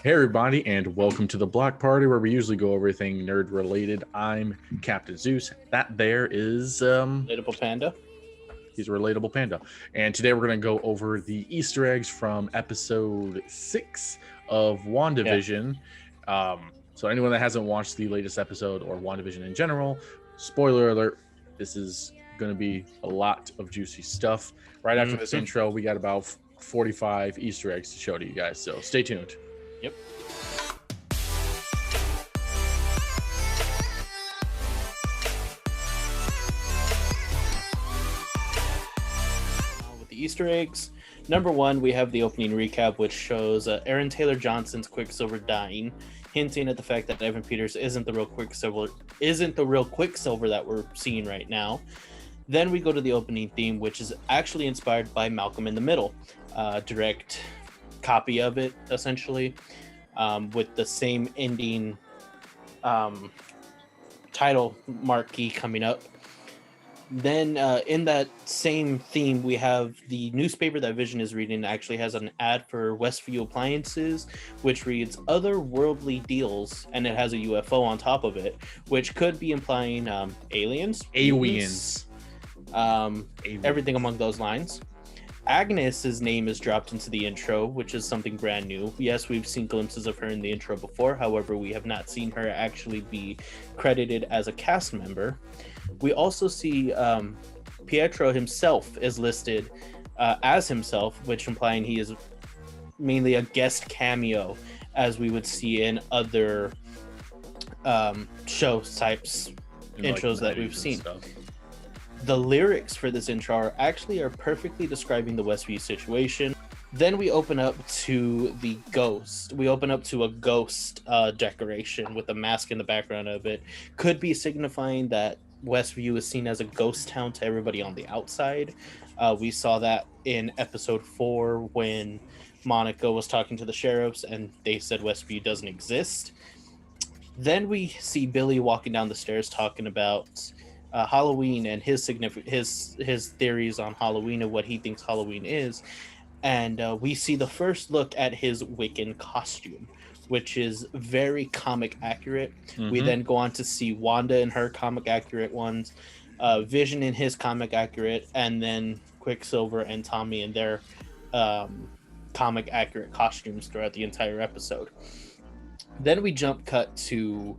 Hey everybody, and welcome to the Block Party, where we usually go over everything nerd related. I'm Captain Zeus. That there is Relatable Panda. he's a relatable panda. And today we're gonna go over the Easter eggs from episode 6 of WandaVision. So anyone that hasn't watched the latest episode or WandaVision in general, spoiler alert, this is gonna be a lot of juicy stuff. Right after this intro, we got about 45 Easter eggs to show to you guys. So stay tuned. Yep. With the Easter eggs, number one, we have the opening recap, which shows Aaron Taylor Johnson's Quicksilver dying, hinting at the fact that Evan Peters isn't the real Quicksilver that we're seeing right now. Then we go to the opening theme, which is actually inspired by Malcolm in the Middle, direct copy of it, essentially, with the same ending title marquee coming up. Then in that same theme, we have the newspaper that Vision is reading actually has an ad for Westview Appliances, which reads otherworldly deals, and it has a UFO on top of it, which could be implying aliens, everything among those lines. Agnes's name is dropped into the intro, which is something brand new. Yes, we've seen glimpses of her in the intro before. However, we have not seen her actually be credited as a cast member. We also see Pietro himself is listed as himself, which implying he is mainly a guest cameo, as we would see in other show types, intros that we've seen. The lyrics for this intro are perfectly describing the Westview situation. Then we open up to the ghost. We open up to a ghost decoration with a mask in the background of it. Could be signifying that Westview is seen as a ghost town to everybody on the outside. We saw that in episode 4 when Monica was talking to the sheriffs and they said Westview doesn't exist. Then we see Billy walking down the stairs talking about Halloween and his theories on Halloween and what he thinks Halloween is. And we see the first look at his Wiccan costume, which is very comic accurate. We then go on to see Wanda in her comic accurate ones, Vision in his comic accurate, and then Quicksilver and Tommy in their comic accurate costumes throughout the entire episode. Then we jump cut to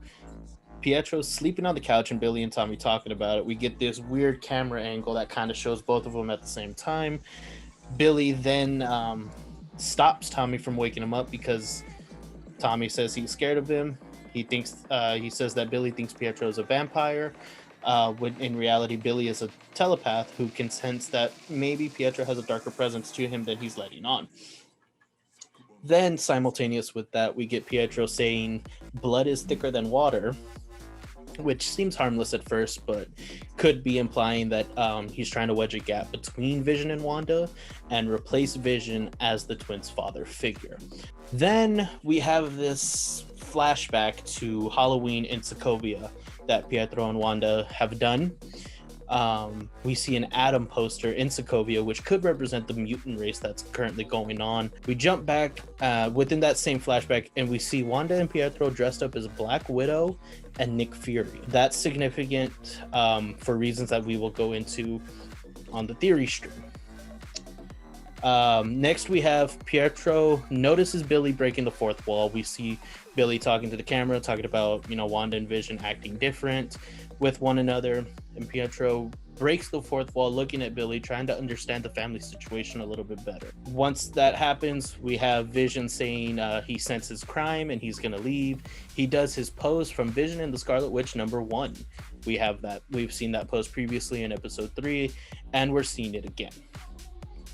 Pietro sleeping on the couch and Billy and Tommy talking about it. We get this weird camera angle that kind of shows both of them at the same time. Billy then stops Tommy from waking him up because Tommy says he's scared of him. He says that Billy thinks Pietro is a vampire, when in reality Billy is a telepath who can sense that maybe Pietro has a darker presence to him than he's letting on. Then simultaneous with that, we get Pietro saying blood is thicker than water, which seems harmless at first, but could be implying that he's trying to wedge a gap between Vision and Wanda and replace Vision as the twins' father figure. Then we have this flashback to Halloween in Sokovia that Pietro and Wanda have done. We see an Atom poster in Sokovia, which could represent the mutant race that's currently going on. We jump back within that same flashback and we see Wanda and Pietro dressed up as Black Widow and Nick Fury. That's significant for reasons that we will go into on the theory stream. Next we have Pietro notices Billy breaking the fourth wall. We see Billy talking to the camera, talking about, Wanda and Vision acting different with one another, and Pietro breaks the fourth wall, looking at Billy, trying to understand the family situation a little bit better. Once that happens, we have Vision saying he senses crime and he's gonna leave. He does his pose from Vision and the Scarlet Witch #1. We've seen that pose previously in episode 3, and we're seeing it again.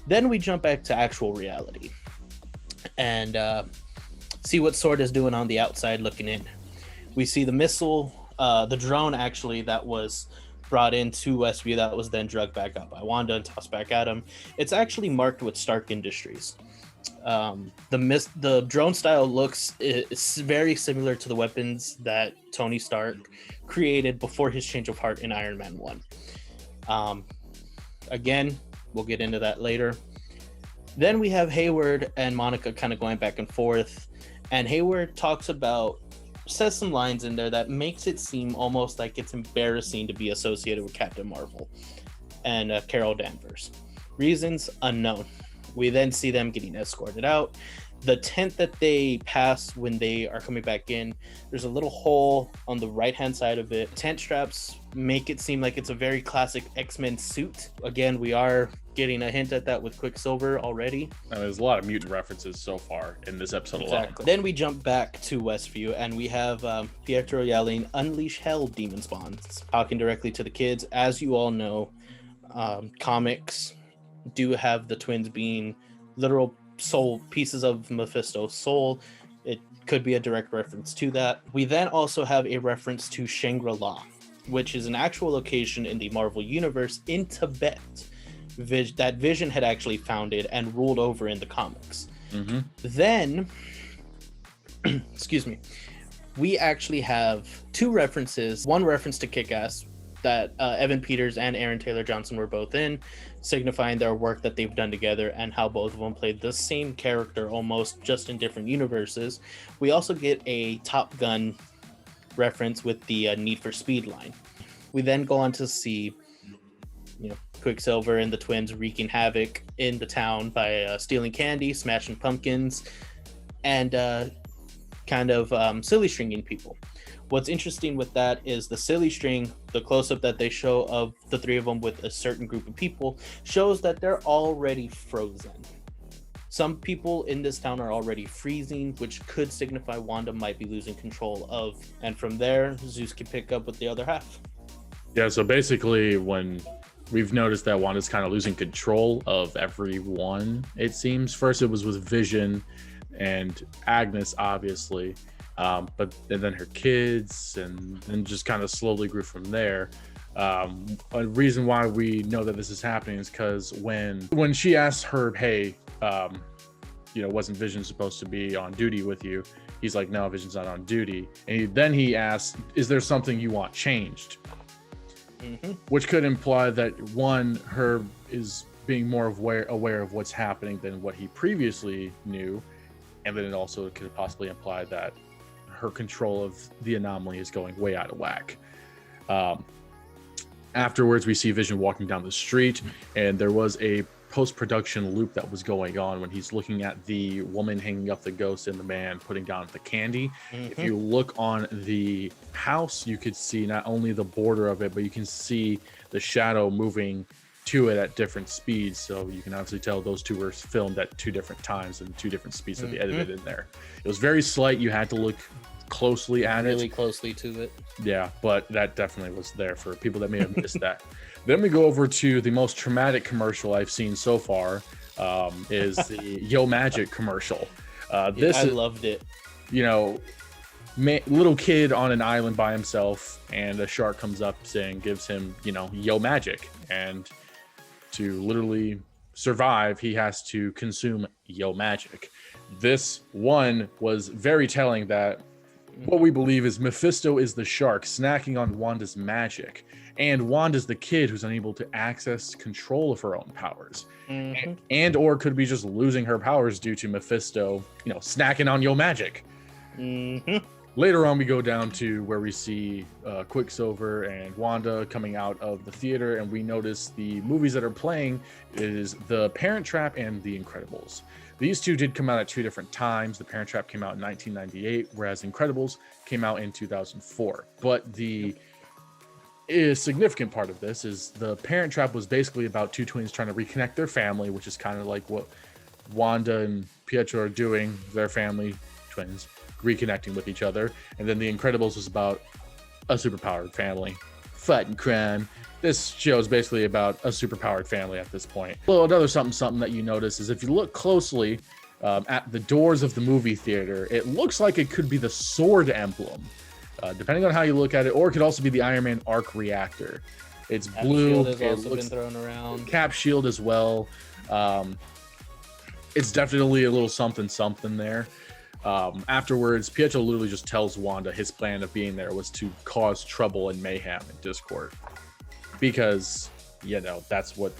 Then we jump back to actual reality and see what Sword is doing on the outside looking in. We see the missile, the drone actually that was brought into Westview that was then drugged back up by Wanda and tossed back at him. It's actually marked with Stark Industries. The drone style looks is very similar to the weapons that Tony Stark created before his change of heart in Iron Man 1. Again, we'll get into that later. Then we have Hayward and Monica kind of going back and forth, And Hayward says some lines in there that makes it seem almost like it's embarrassing to be associated with Captain Marvel and Carol Danvers. Reasons unknown. We then see them getting escorted out. The tent that they pass when they are coming back in, there's a little hole on the right-hand side of it. Tent straps make it seem like it's a very classic X-Men suit. Again, we are getting a hint at that with Quicksilver already. And there's a lot of mutant references so far in this episode alone. Then we jump back to Westview and we have Pietro yelling, "Unleash hell, demon spawns," talking directly to the kids. As you all know, comics do have the twins being literal soul pieces of Mephisto's soul. It could be a direct reference to that. We then also have a reference to Shangri-La, which is an actual location in the Marvel universe in Tibet that Vision had actually founded and ruled over in the comics. Mm-hmm. Then excuse me, we actually have two references. One reference to Kick-Ass that Evan Peters and Aaron Taylor Johnson were both in, signifying their work that they've done together and how both of them played the same character almost, just in different universes. We also get a Top Gun reference with the Need for Speed line. We then go on to see, Quicksilver and the twins wreaking havoc in the town by stealing candy, smashing pumpkins, and silly stringing people. What's interesting with that is the silly string, the close-up that they show of the three of them with a certain group of people, shows that they're already frozen. Some people in this town are already freezing, which could signify Wanda might be losing control of. And from there, Zeus can pick up with the other half. Yeah, so basically when we've noticed that Wanda's kind of losing control of everyone, it seems. First it was with Vision and Agnes, obviously. And then her kids, and then just kind of slowly grew from there. A reason why we know that this is happening is because when she asked Herb, hey, wasn't Vision supposed to be on duty with you? He's like, no, Vision's not on duty. And then he asked, is there something you want changed? Mm-hmm. Which could imply that one, Herb is being more aware of what's happening than what he previously knew. And then it also could possibly imply that her control of the anomaly is going way out of whack. Afterwards, we see Vision walking down the street, and there was a post-production loop that was going on when he's looking at the woman hanging up the ghost and the man putting down the candy. Mm-hmm. If you look on the house, you could see not only the border of it, but you can see the shadow moving to it at different speeds. So you can obviously tell those two were filmed at two different times and two different speeds that they edited in there. It was very slight. You had to look closely at really closely to it. Yeah, but that definitely was there for people that may have missed that. Then we go over to the most traumatic commercial I've seen so far, is the Yo Magic commercial. I loved it. Little kid on an island by himself, and a shark comes up gives him, Yo Magic. And to literally survive, he has to consume Yo Magic. This one was very telling that what we believe is Mephisto is the shark snacking on Wanda's magic, and Wanda's the kid who's unable to access control of her own powers, and or could be just losing her powers due to Mephisto, snacking on Yo Magic. Later on, we go down to where we see Quicksilver and Wanda coming out of the theater, and we notice the movies that are playing is The Parent Trap and The Incredibles. These two did come out at two different times. The Parent Trap came out in 1998, whereas Incredibles came out in 2004. But the significant part of this is The Parent Trap was basically about two twins trying to reconnect their family, which is kind of like what Wanda and Pietro are doing, their family, twins, reconnecting with each other. And then The Incredibles was about a superpowered family fighting crime. This show is basically about a superpowered family at this point. Well, another something that you notice is if you look closely at the doors of the movie theater, it looks like it could be the sword emblem, depending on how you look at it, or it could also be the Iron Man arc reactor. It's Cap blue. Shield has also been thrown around. Cap shield as well. It's definitely a little something there. Afterwards, Pietro literally just tells Wanda his plan of being there was to cause trouble and mayhem and discord. Because, that's what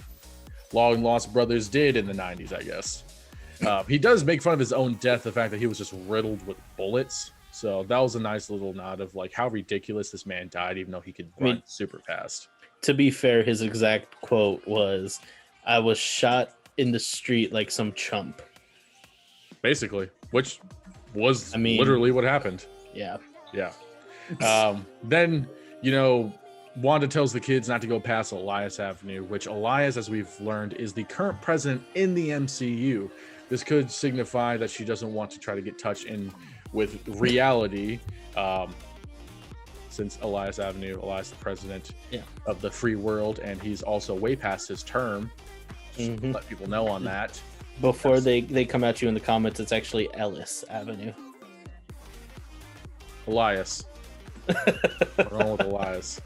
long lost brothers did in the 90s, I guess. He does make fun of his own death, the fact that he was just riddled with bullets. So that was a nice little nod of like how ridiculous this man died, even though he could run super fast. To be fair, his exact quote was, "I was shot in the street like some chump." Basically, which was literally what happened. Yeah. Then, Wanda tells the kids not to go past Elias Avenue, which Elias, as we've learned, is the current president in the MCU. This could signify that she doesn't want to try to get touched in with reality, since Elias the president of the free world, and he's also way past his term. Let people know on that. Before they come at you in the comments, it's actually Ellis Avenue. Elias. We're on with Elias.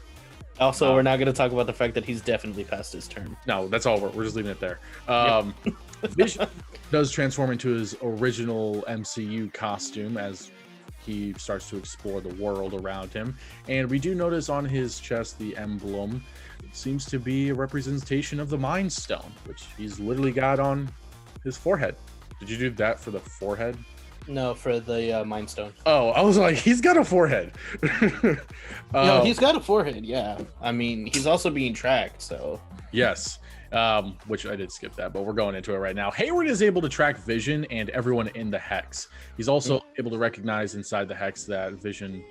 Also, we're not going to talk about the fact that he's definitely past his term. No, that's all. We're just leaving it there. Vision does transform into his original MCU costume as he starts to explore the world around him. And we do notice on his chest the emblem seems to be a representation of the Mind Stone, which he's literally got on his forehead. Did you do that for the forehead? No, for the Mind Stone. Oh, I was like, he's got a forehead. No, he's got a forehead, yeah. I mean, he's also being tracked, so. Yes, which I did skip that, but we're going into it right now. Hayward is able to track Vision and everyone in the Hex. He's also able to recognize inside the Hex that Vision,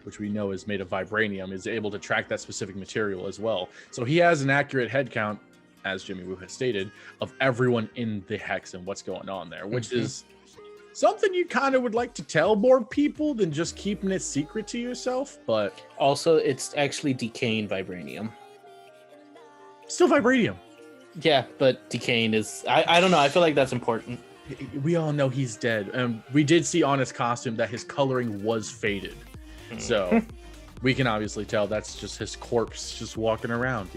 which we know is made of vibranium, is able to track that specific material as well. So he has an accurate head count, as Jimmy Woo has stated, of everyone in the Hex and what's going on there, which is something you kind of would like to tell more people than just keeping it secret to yourself. But also, it's actually decaying vibranium. Still vibranium. Yeah, but decaying is... I don't know. I feel like that's important. We all know he's dead. We did see on his costume that his coloring was faded. So we can obviously tell that's just his corpse just walking around,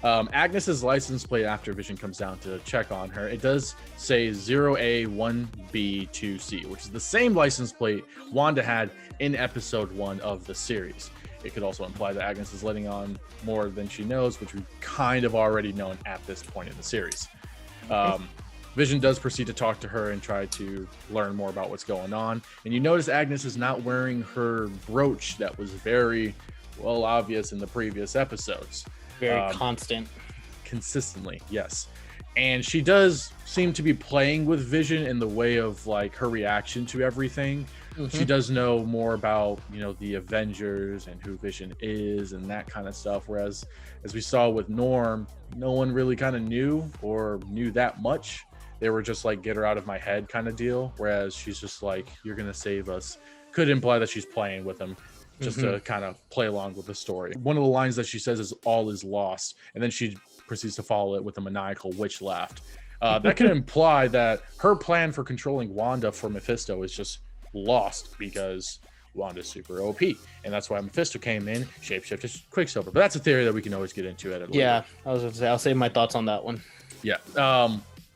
Agnes's license plate after Vision comes down to check on her, it does say 0A1B2C, which is the same license plate Wanda had in episode 1 of the series. It could also imply that Agnes is letting on more than she knows, which we've kind of already known at this point in the series. Vision does proceed to talk to her and try to learn more about what's going on. And you notice Agnes is not wearing her brooch that was very well obvious in the previous episodes. Very consistently, yes. And she does seem to be playing with Vision in the way of like her reaction to everything. She does know more about the Avengers and who Vision is and that kind of stuff, whereas as we saw with Norm, no one really kind of knew that much. They were just like, get her out of my head kind of deal, whereas she's just like, you're gonna save us. Could imply that she's playing with him just to kind of play along with the story. One of the lines that she says is all is lost, and then she proceeds to follow it with a maniacal witch laugh. That can imply that her plan for controlling Wanda for Mephisto is just lost because Wanda's super OP, and that's why Mephisto came in, shapeshifted Quicksilver. But that's a theory that we can always get into at it later. Yeah, I was gonna say I'll save my thoughts on that one. Yeah,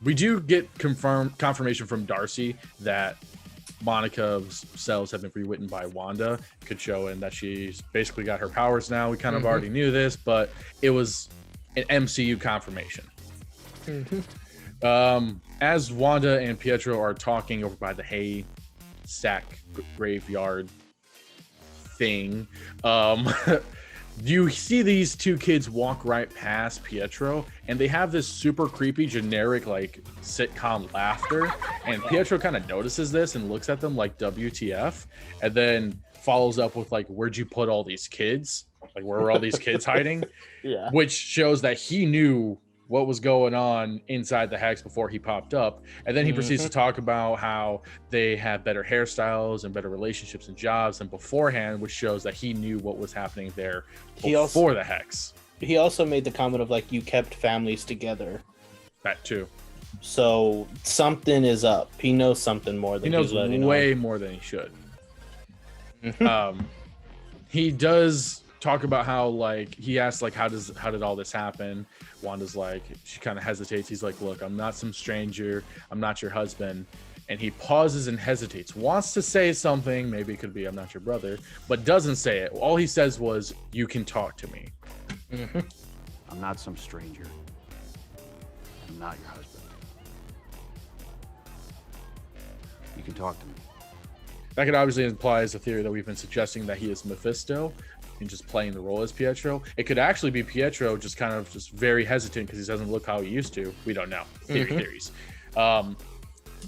we do get confirmation from Darcy that Monica's cells have been rewritten by Wanda. Could show in that she's basically got her powers now. We kind of already knew this, but it was an MCU confirmation. As Wanda and Pietro are talking over by the hay stack graveyard thing, you see these two kids walk right past Pietro, and they have this super creepy generic like sitcom laughter, and Pietro kind of notices this and looks at them like WTF, and then follows up with like, where'd you put all these kids? Like, where were all these kids hiding? Yeah, which shows that he knew what was going on inside the Hex before he popped up. And then he proceeds to talk about how they have better hairstyles and better relationships and jobs than beforehand, which shows that he knew what was happening there before the Hex. He also made the comment of like, you kept families together. That too. So something is up. He knows something more than he knows way more than he should. He does talk about how like he asked like how did all this happen. Wanda's like, she kind of hesitates. He's like, look, I'm not some stranger, I'm not your husband. And he pauses and hesitates, wants to say something, maybe it could be I'm not your brother, but doesn't say it. All he says was, you can talk to me. I'm not some stranger, I'm not your husband. You can talk to me. That could obviously implies a theory that we've been suggesting that he is Mephisto and just playing the role as Pietro. It could actually be Pietro just kind of just very hesitant because he doesn't look how he used to. We don't know. Theories.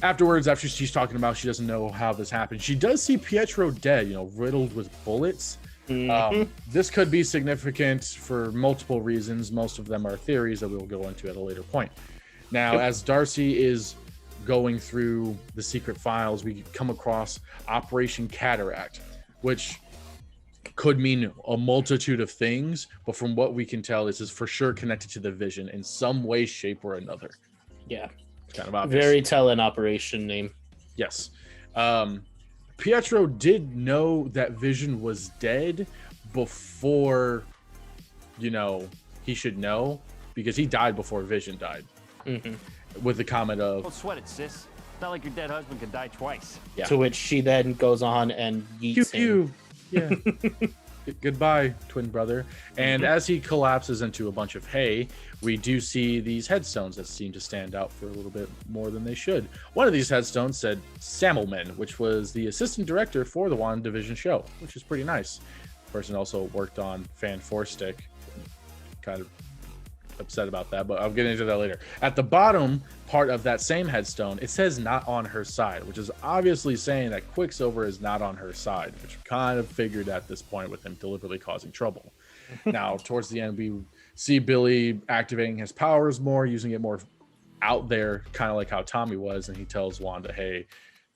Afterwards, after she's talking about she doesn't know how this happened, she does see Pietro dead, riddled with bullets. This could be significant for multiple reasons. Most of them are theories that we'll go into at a later point. Now, as Darcy is going through the secret files, we come across Operation Cataract, which could mean a multitude of things, but from what we can tell, this is for sure connected to the Vision in some way, shape, or another. Yeah. Kind of obvious. Very telling operation name. Yes. Pietro did know that Vision was dead before, he should know, because he died before Vision died. With the comment of, "Don't sweat it, sis. It's not like your dead husband can die twice." Yeah. To which she then goes on and yeets him. Yeah. Goodbye, twin brother. And as he collapses into a bunch of hay, we do see these headstones that seem to stand out for a little bit more than they should. One of these headstones said Sammelman, which was the assistant director for the WandaVision show, which is pretty nice. The person also worked on Fan 4 Stick. Kind of upset about that, but I'll get into that later. At the bottom part of that same headstone, it says not on her side, which is obviously saying that Quicksilver is not on her side, which we kind of figured at this point with him deliberately causing trouble. Now, towards the end, we see Billy activating his powers more, using it more out there, kind of like how Tommy was, and he tells Wanda, hey,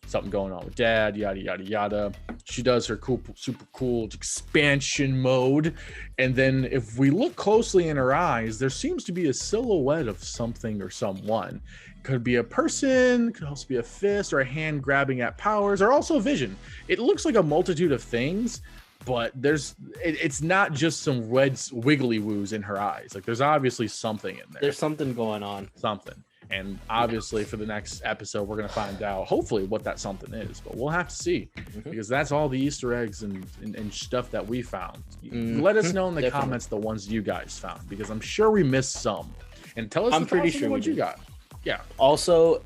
something going on with Dad, yada, yada, yada. She does her super cool expansion mode. And then if we look closely in her eyes, there seems to be a silhouette of something or someone. Could be a person, could also be a fist or a hand grabbing at powers, or also Vision. It looks like a multitude of things, but it's not just some red wiggly woos in her eyes. Like, there's obviously something in there. There's something going on. Something. And obviously for the next episode, we're going to find out, hopefully, what that something is. But we'll have to see, because that's all the Easter eggs and stuff that we found. Let us know in the comments the ones you guys found, because I'm sure we missed some. And tell us I'm pretty sure what you got. Yeah. Also,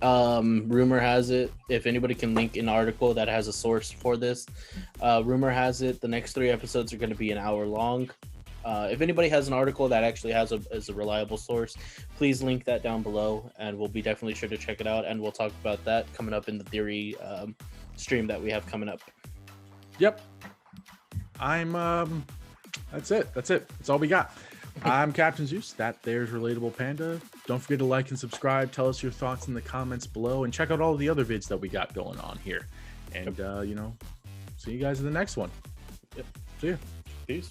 rumor has it, if anybody can link an article that has a source for this, rumor has it the next 3 episodes are going to be an hour long. If anybody has an article that actually has a reliable source, please link that down below, and we'll be definitely sure to check it out, and we'll talk about that coming up in the theory stream that we have coming up. Yep. That's it. That's all we got. I'm Captain Zeus. There's Relatable Panda. Don't forget to like and subscribe. Tell us your thoughts in the comments below, and check out all the other vids that we got going on here. And, see you guys in the next one. Yep. See ya. Peace.